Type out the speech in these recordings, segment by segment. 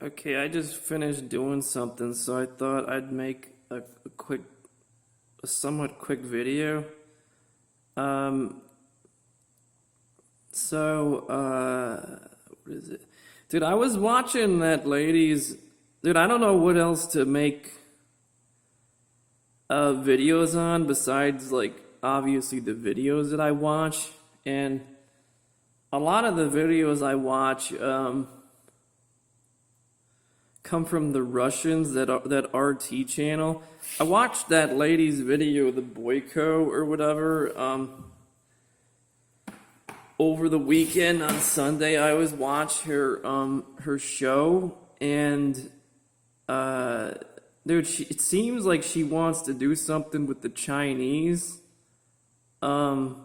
Okay, I just finished doing something, so I thought I'd make a somewhat quick video. Um, what is it? Dude, I was watching that lady's. Dude, I don't know what else to make videos on besides, like, obviously the videos that I watch. And a lot of the videos I watch, come from the Russians that RT channel. I watched that lady's video, the Boyko or whatever, over the weekend on Sunday. I always watch her show, and dude, it seems like she wants to do something with the Chinese. Dude,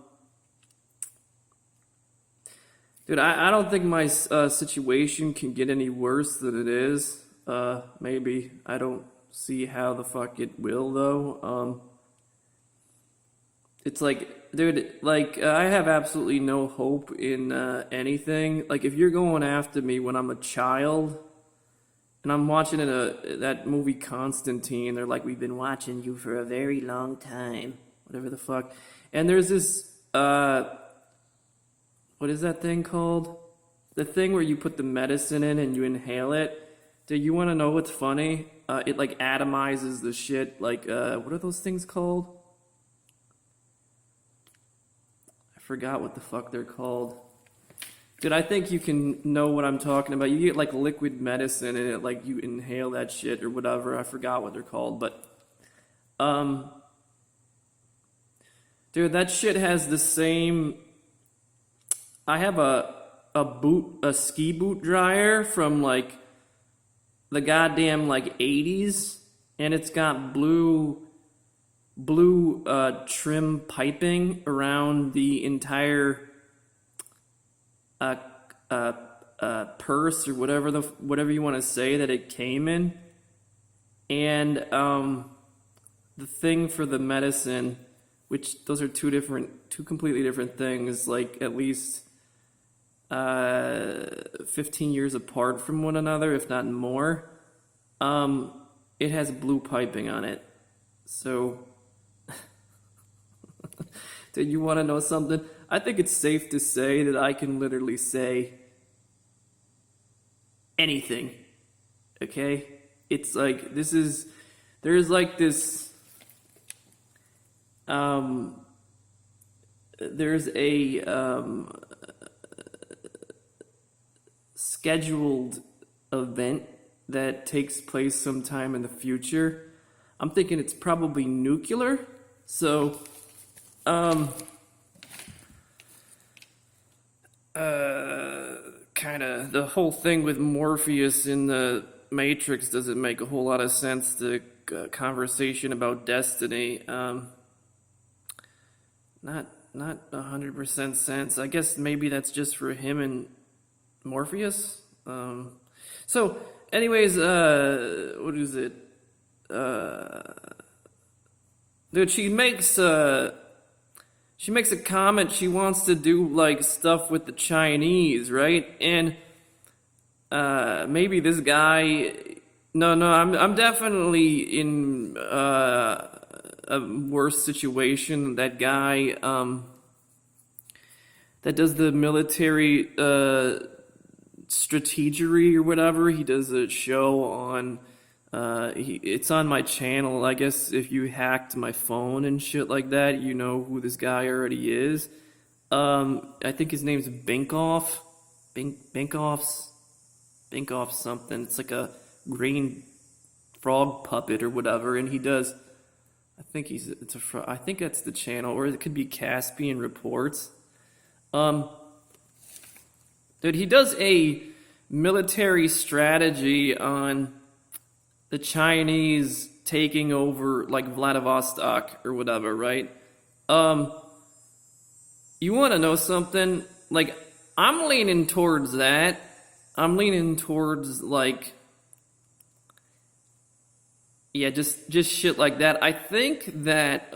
I don't think my situation can get any worse than it is. Maybe. I don't see how the fuck it will, though. It's like, dude, like, I have absolutely no hope in anything. Like, if you're going after me when I'm a child, and I'm watching that movie Constantine, they're like, we've been watching you for a very long time. Whatever the fuck. And there's this, what is that thing called? The thing where you put the medicine in and you inhale it. Do you want to know what's funny? It like atomizes the shit. Like, what are those things called? I forgot what the fuck they're called. Dude, I think you can know what I'm talking about. You get like liquid medicine and it like you inhale that shit or whatever. I forgot what they're called, but dude, that shit has the same. I have a ski boot dryer from like the goddamn like 80s, and it's got blue trim piping around the entire purse or whatever you want to say that it came in, and the thing for the medicine, which those are two completely different things, like at least 15 years apart from one another, if not more. It has blue piping on it. So, do you want to know something? I think it's safe to say that I can literally say anything. Okay? It's like, there's like this, there's a, scheduled event that takes place sometime in the future. I'm thinking it's probably nuclear. So, kind of the whole thing with Morpheus in the Matrix doesn't make a whole lot of sense. The conversation about destiny, not 100% sense. I guess maybe that's just for him and Morpheus. So, anyways, what is it? Dude, she makes a comment. She wants to do like stuff with the Chinese, right? And maybe this guy. No, I'm definitely in a worse situation than that guy. That does the military strategery or whatever. He does a show on. It's on my channel. I guess if you hacked my phone and shit like that, you know who this guy already is. I think his name's Binkoff. Binkoff something. It's like a green frog puppet or whatever, and he does. I think I think that's the channel, or it could be Caspian Reports. Dude, he does a military strategy on the Chinese taking over, like, Vladivostok or whatever, right? You want to know something? Like, I'm leaning towards that. I'm leaning towards, like, yeah, just shit like that. I think that,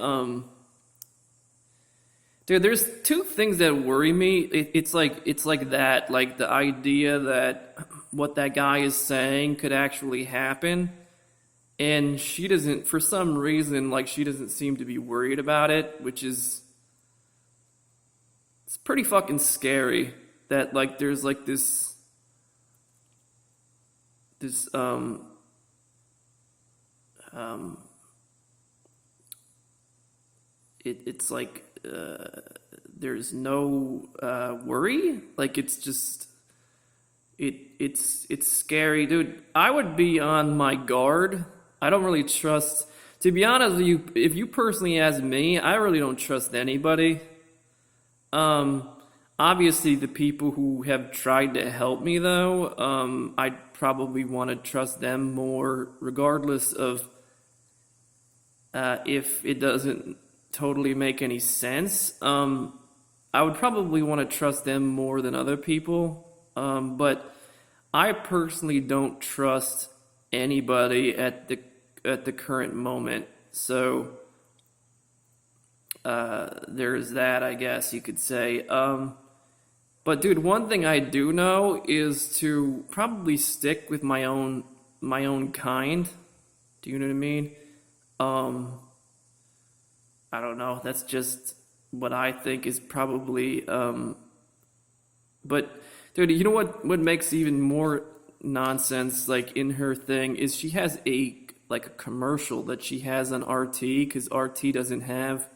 dude, there's two things that worry me. It's like that, like the idea that what that guy is saying could actually happen. And she doesn't, for some reason, like she doesn't seem to be worried about it, which is, it's pretty fucking scary that like there's like this um it's like there's no worry, like it's just it's scary, dude. I would be on my guard. I don't really trust, to be honest with you, if you personally ask me, I really don't trust anybody. Obviously the people who have tried to help me though, I'd probably want to trust them more regardless of if it doesn't totally make any sense. I would probably want to trust them more than other people. But I personally don't trust anybody at the current moment. So there's that, I guess you could say. But dude, one thing I do know is to probably stick with my own kind. Do you know what I mean? I don't know. That's just what I think is probably. But dude, you know what makes even more nonsense, like in her thing, is she has a commercial that she has on RT, because RT doesn't have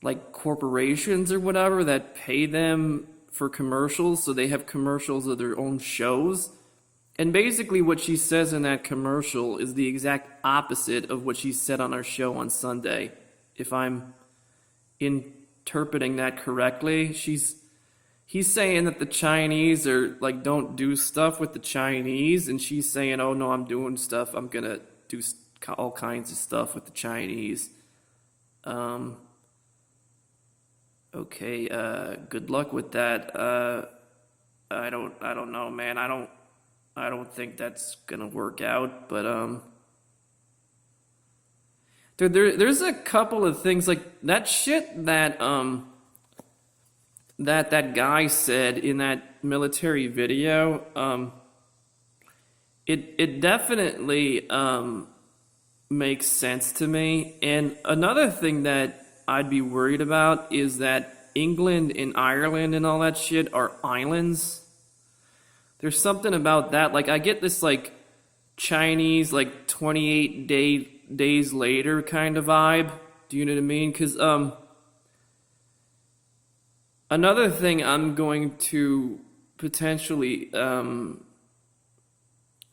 like corporations or whatever that pay them for commercials, so they have commercials of their own shows. And basically what she says in that commercial is the exact opposite of what she said on our show on Sunday. If I'm interpreting that correctly, he's saying that the Chinese are like, don't do stuff with the Chinese, and she's saying, oh no, I'm doing stuff, I'm gonna do all kinds of stuff with the Chinese. Okay, good luck with that. I don't know, man. I don't think that's gonna work out, but dude, there's a couple of things like that shit that that guy said in that military video. It definitely makes sense to me. And another thing that I'd be worried about is that England and Ireland and all that shit are islands. There's something about that. Like, I get this like Chinese like days later kind of vibe. Do you know what I mean? Because another thing I'm going to potentially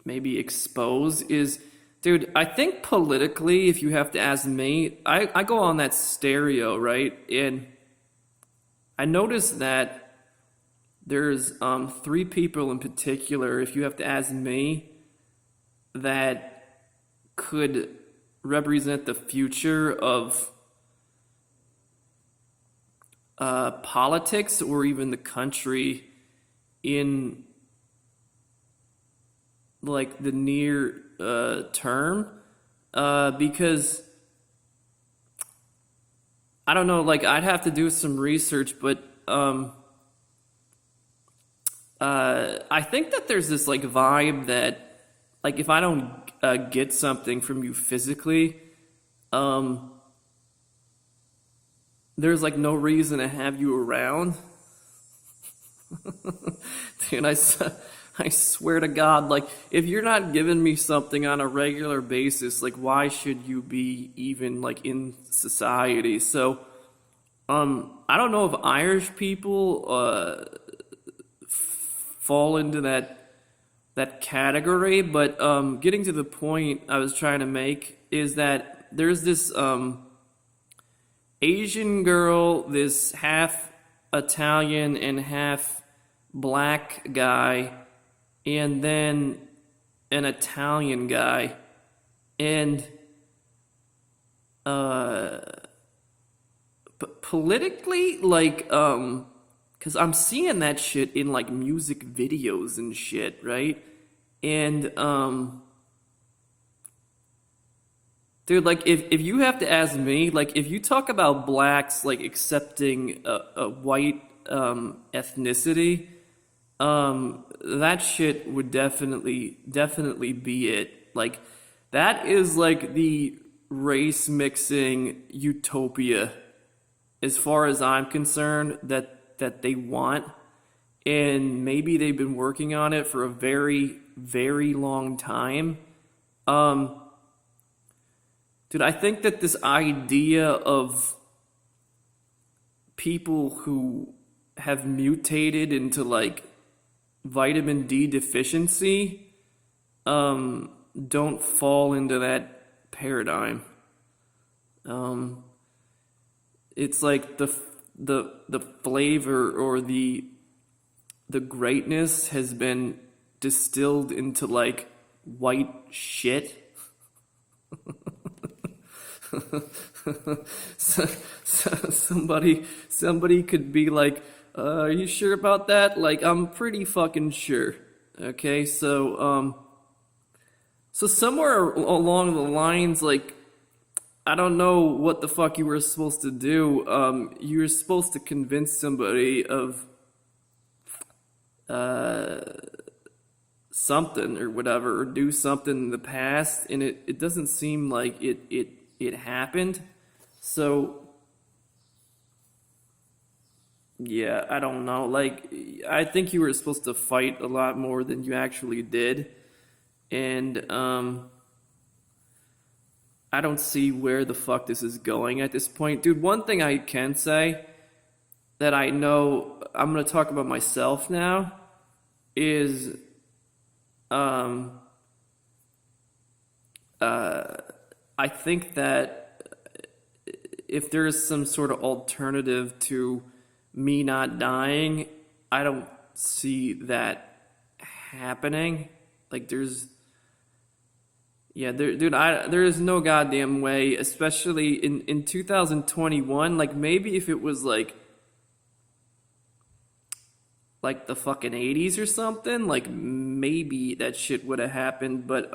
maybe expose is, dude, I think politically, if you have to ask me, I go on that stereo, right? And I noticed that there's 3 people in particular, if you have to ask me, that could represent the future of politics or even the country in like the near term, because I don't know, like I'd have to do some research, but I think that there's this like vibe that like if I don't get something from you physically, there's like no reason to have you around. Dude, I swear to God, like if you're not giving me something on a regular basis, like why should you be even like in society? So I don't know if Irish people fall into that category, but getting to the point I was trying to make is that there's this Asian girl, this half Italian and half black guy, and then an Italian guy, and politically, like, because I'm seeing that shit in like music videos and shit, right? And dude, like if you have to ask me, like if you talk about blacks like accepting a white ethnicity, that shit would definitely be it. Like, that is like the race mixing utopia, as far as I'm concerned, that they want. And maybe they've been working on it for a very long time. Um, Dude, I think that this idea of people who have mutated into like vitamin D deficiency don't fall into that paradigm. Um, it's like the flavor or the greatness has been distilled into like white shit. so, somebody could be like, are you sure about that? Like, I'm pretty fucking sure. Okay, so somewhere along the lines, like, I don't know what the fuck you were supposed to do. You were supposed to convince somebody of something or whatever, or do something in the past, and it doesn't seem like it happened. So yeah, I don't know. Like, I think you were supposed to fight a lot more than you actually did, and I don't see where the fuck this is going at this point, dude. One thing I can say that I know, I'm gonna talk about myself now, is um I think that if there is some sort of alternative to me not dying, I don't see that happening. Like, there is no goddamn way, especially in 2021. Like, maybe if it was like the fucking 80s or something, like maybe that shit would have happened, but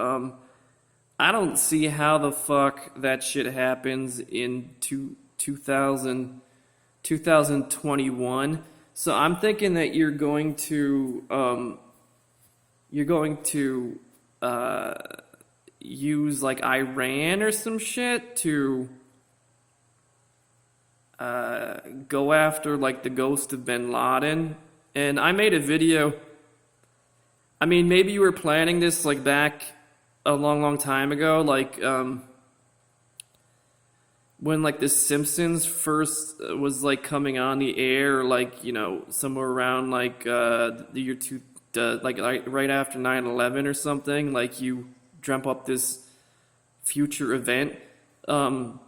I don't see how the fuck that shit happens in 2021. So I'm thinking that you're going to use like Iran or some shit to go after like the ghost of bin Laden. And I made a video. I mean, maybe you were planning this like back a long time ago, like when like The Simpsons first was like coming on the air, like, you know, somewhere around like the year like right after 9/11 or something. Like, you dreamt up this future event in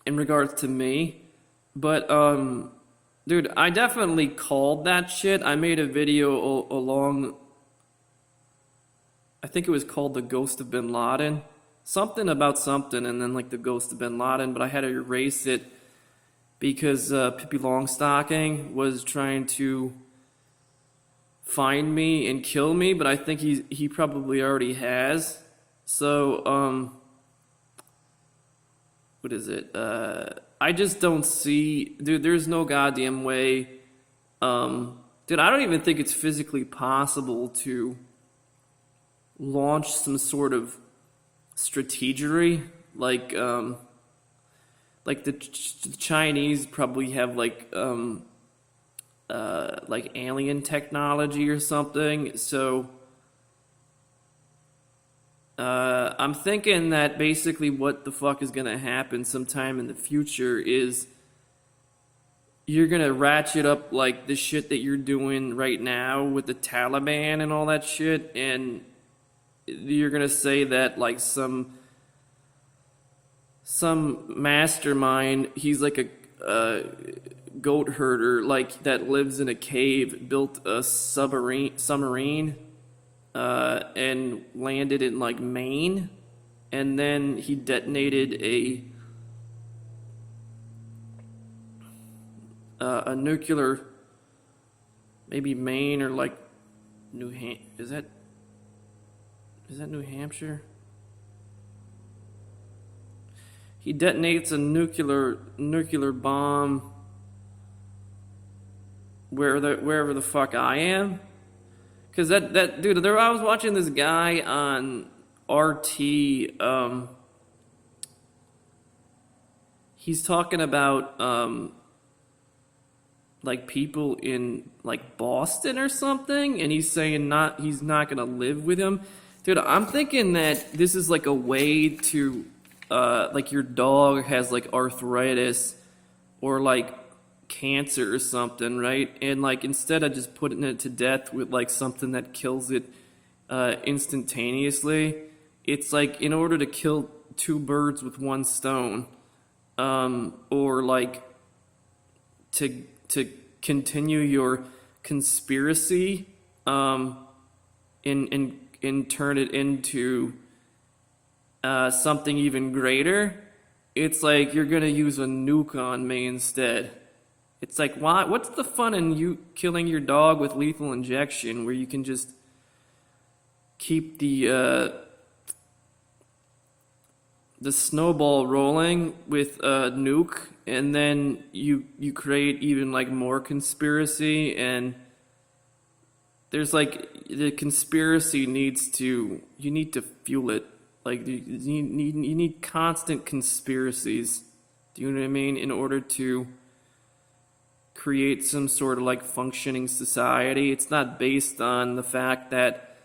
regards to me. But dude, I definitely called that shit. I made a video along, I think it was called The Ghost of Bin Laden. Something about something, and then like The Ghost of Bin Laden, but I had to erase it because Pippi Longstocking was trying to find me and kill me, but I think he probably already has. So, what is it? I just don't see, dude, there's no goddamn way. Dude, I don't even think it's physically possible to launch some sort of strategery, like the Chinese probably have like alien technology or something. So I'm thinking that basically what the fuck is gonna happen sometime in the future is you're gonna ratchet up like the shit that you're doing right now with the Taliban and all that shit, and you're gonna say that like some mastermind, he's like a goat herder, like, that lives in a cave, built a submarine and landed in like Maine, and then he detonated a nuclear, maybe Maine or like is that New Hampshire? He detonates a nuclear bomb wherever the fuck I am, Because that dude, I was watching this guy on RT. He's talking about like people in like Boston or something, and he's saying he's not gonna live with him. Dude, I'm thinking that this is like a way to like your dog has like arthritis or like cancer or something, right? And like instead of just putting it to death with like something that kills it instantaneously, it's like in order to kill two birds with one stone, or like to continue your conspiracy, and turn it into something even greater. It's like you're gonna use a nuke on me instead. It's like, why? What's the fun in you killing your dog with lethal injection, where you can just keep the snowball rolling with a nuke, and then you create even like more conspiracy, and there's like the conspiracy you need to fuel it. Like you need constant conspiracies. Do you know what I mean? In order to create some sort of like functioning society. It's not based on the fact that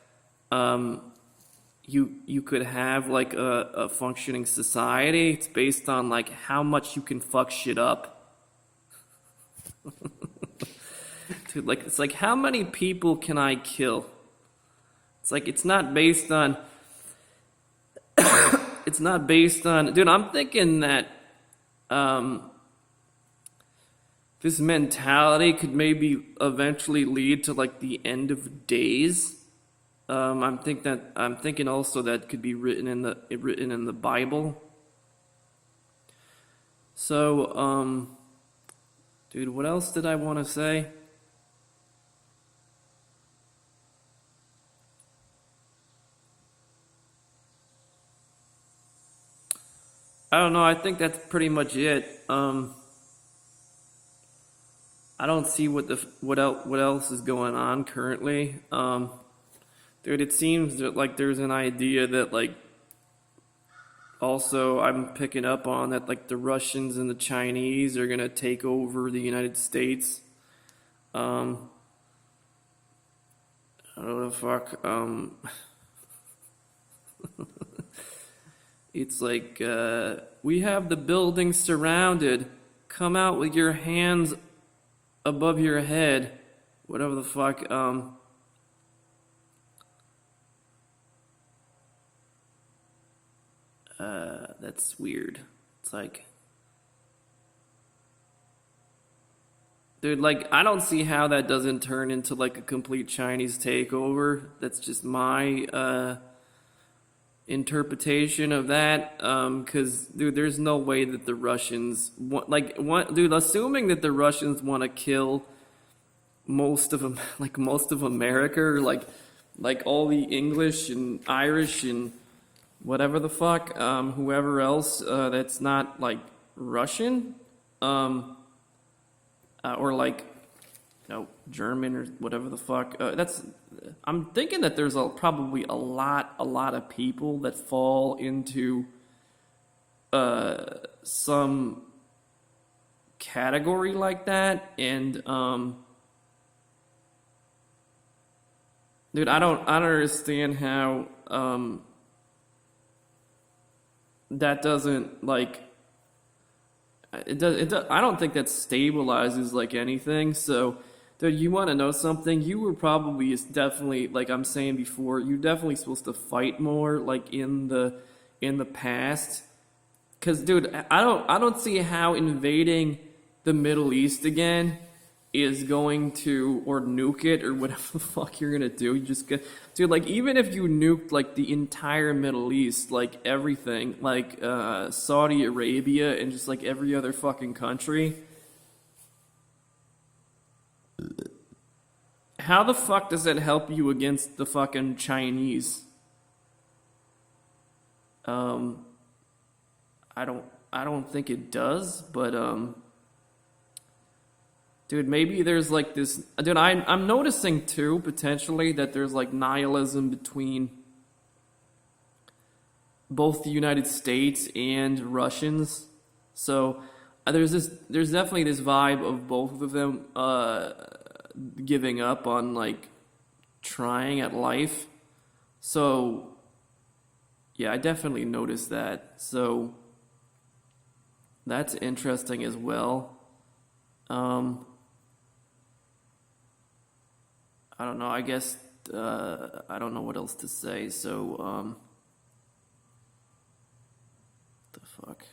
you could have like a functioning society. It's based on like how much you can fuck shit up. Dude, like it's like how many people can I kill? It's like it's not based on dude, I'm thinking that this mentality could maybe eventually lead to like the end of days. I'm thinking also that could be written in the Bible. So, dude, what else did I want to say? I don't know. I think that's pretty much it. I don't see what else is going on currently. Dude, it seems that like there's an idea that like also I'm picking up on that like the Russians and the Chinese are gonna take over the United States. I don't know the fuck. It's like we have the building surrounded. Come out with your hands above your head. Whatever the fuck. That's weird. It's like, dude, like, I don't see how that doesn't turn into like a complete Chinese takeover. That's just my interpretation of that. Because, dude, there's no way that the Russians dude, assuming that the Russians want to kill most of them, like most of America, or like all the English and Irish and whatever the fuck, whoever else that's not like Russian, or like German or whatever the fuck. I'm thinking that there's probably a lot of people that fall into some category like that, and dude, I don't understand how that doesn't like I don't think that stabilizes like anything. So, dude, you want to know something? You were probably definitely, like I'm saying before, you're definitely supposed to fight more like in the past. Cause, dude, I don't see how invading the Middle East again is going to, or nuke it, or whatever the fuck you're gonna do. You just get, dude, like even if you nuked like the entire Middle East, like everything, like Saudi Arabia and just like every other fucking country, how the fuck does that help you against the fucking Chinese? I don't think it does, but Dude, maybe there's like this. Dude, I'm noticing too, potentially, that there's like nihilism between both the United States and Russians. So there's definitely this vibe of both of them giving up on like trying at life. So yeah, I definitely noticed that. So that's interesting as well. Um, I don't know. I guess I don't know what else to say. So the fuck.